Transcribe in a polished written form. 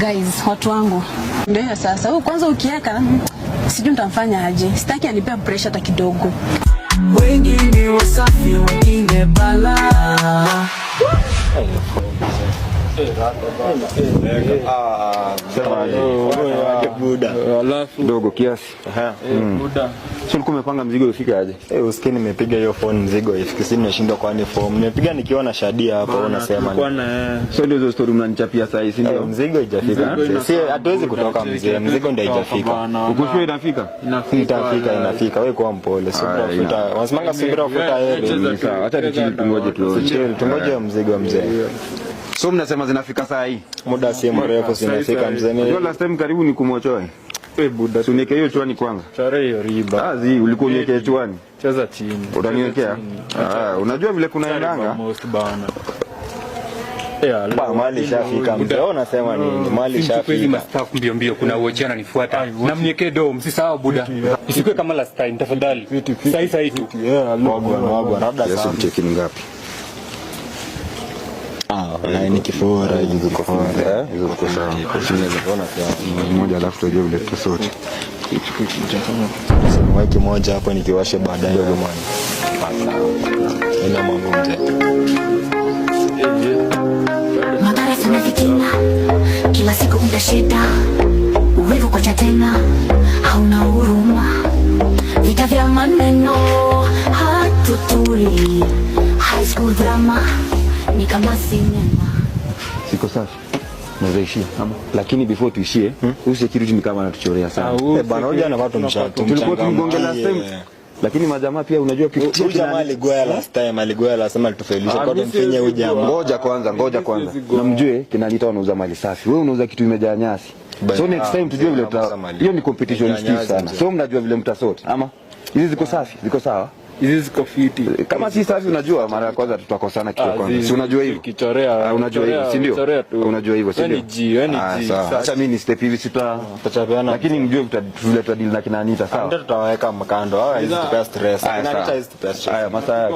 Guys, watu wangu. Ndio sasa. Huyu kwanza ukieka sijui nitamfanya aje. Sitaki anipea pressure hata kidogo. Wengine wasafi, wengine bala. Dogo kiasi. Buda. Sio ulikuwa umepanga mzigo ufike aje? Usikie nimepiga hiyo phone mzigo ifike, si nimeshindwa kwani form. Nimepiga nikiona Shadia hapo unasema. Sio hizo story mnanichapia saa hii, si ndio? Mzigo haijafika. Si hatuwezi kutoka mzee. Mzigo ndio haijafika. Ukushwe inafika? Inafika. Wewe kwa mpole. Subira. Wasimanga subira futa heri. Sawa, acha tungoje tu. Tungoje mzigo mzee. So mnasema zinafika saa hii? Muda si mrefu zinafika mzee. Ndio last time karibu ni kumochoe. Buda. Tunike hiyo chwani kwanza. Chare hiyo riba. Azi ulikuwa uniwekea chwani. Cheza chini. Utaniwekea? Unajua vile kunaendanga? Most bana. Mali shafika mzee. Unasema nini? Mali shafika. Kweli mastaff mbio kuna uoje ananifuata. Na mniwekee do, msisahau Buda. Isikwe kama last time tafadhali. Sai tu. Wagwa labda sasa mcheki ni ngapi? Na ni kifora hizo kifora. Hizo ziko sawa. Tunaweza kuona kwa mmoja alafu tujue vile tusote. Weki moja hapo nikiwashe baadaye ndio mwana. Ina mambo mzee. Magari tunafitina kila siku kuna shida, uwezo kwa tena hauna huruma, vita vya maneno hatuturi, high school drama ni kama sinema. Siko safi. Nawezaishia lakini before tuishie huyu security ni kama anatuchorea sana. Bana hoja na watu mshatu. Tulikuwa tumegonga last time. Lakini majamaa pia unajua kitu jamaa aligoya last time alisema tufailishe kwa mfinye huyu jamaa. Ngoja kwanza. Na mjue kinanita wanauza mali safi. Wewe unauza kitu imejaa nyasi. So next time tujue vile hiyo ni competition stiff sana. So mnajua vile mtasort ama hizi ziko safi, ziko sawa. Hizi ziko fiti. Kama si safi unajua mara ya kwanza tutakosana kitu kwanza. Si unajua hivyo? Kichorea. Unajua hivyo, si ndio? Unajua hivyo, si ndio? Ni G. Sasa mimi ni step hivi tutachapeana. Lakini mjue vile tutadili na kina Anita sawa. Ndio tutaweka mkando. Hizi tupa stress. Haya masaa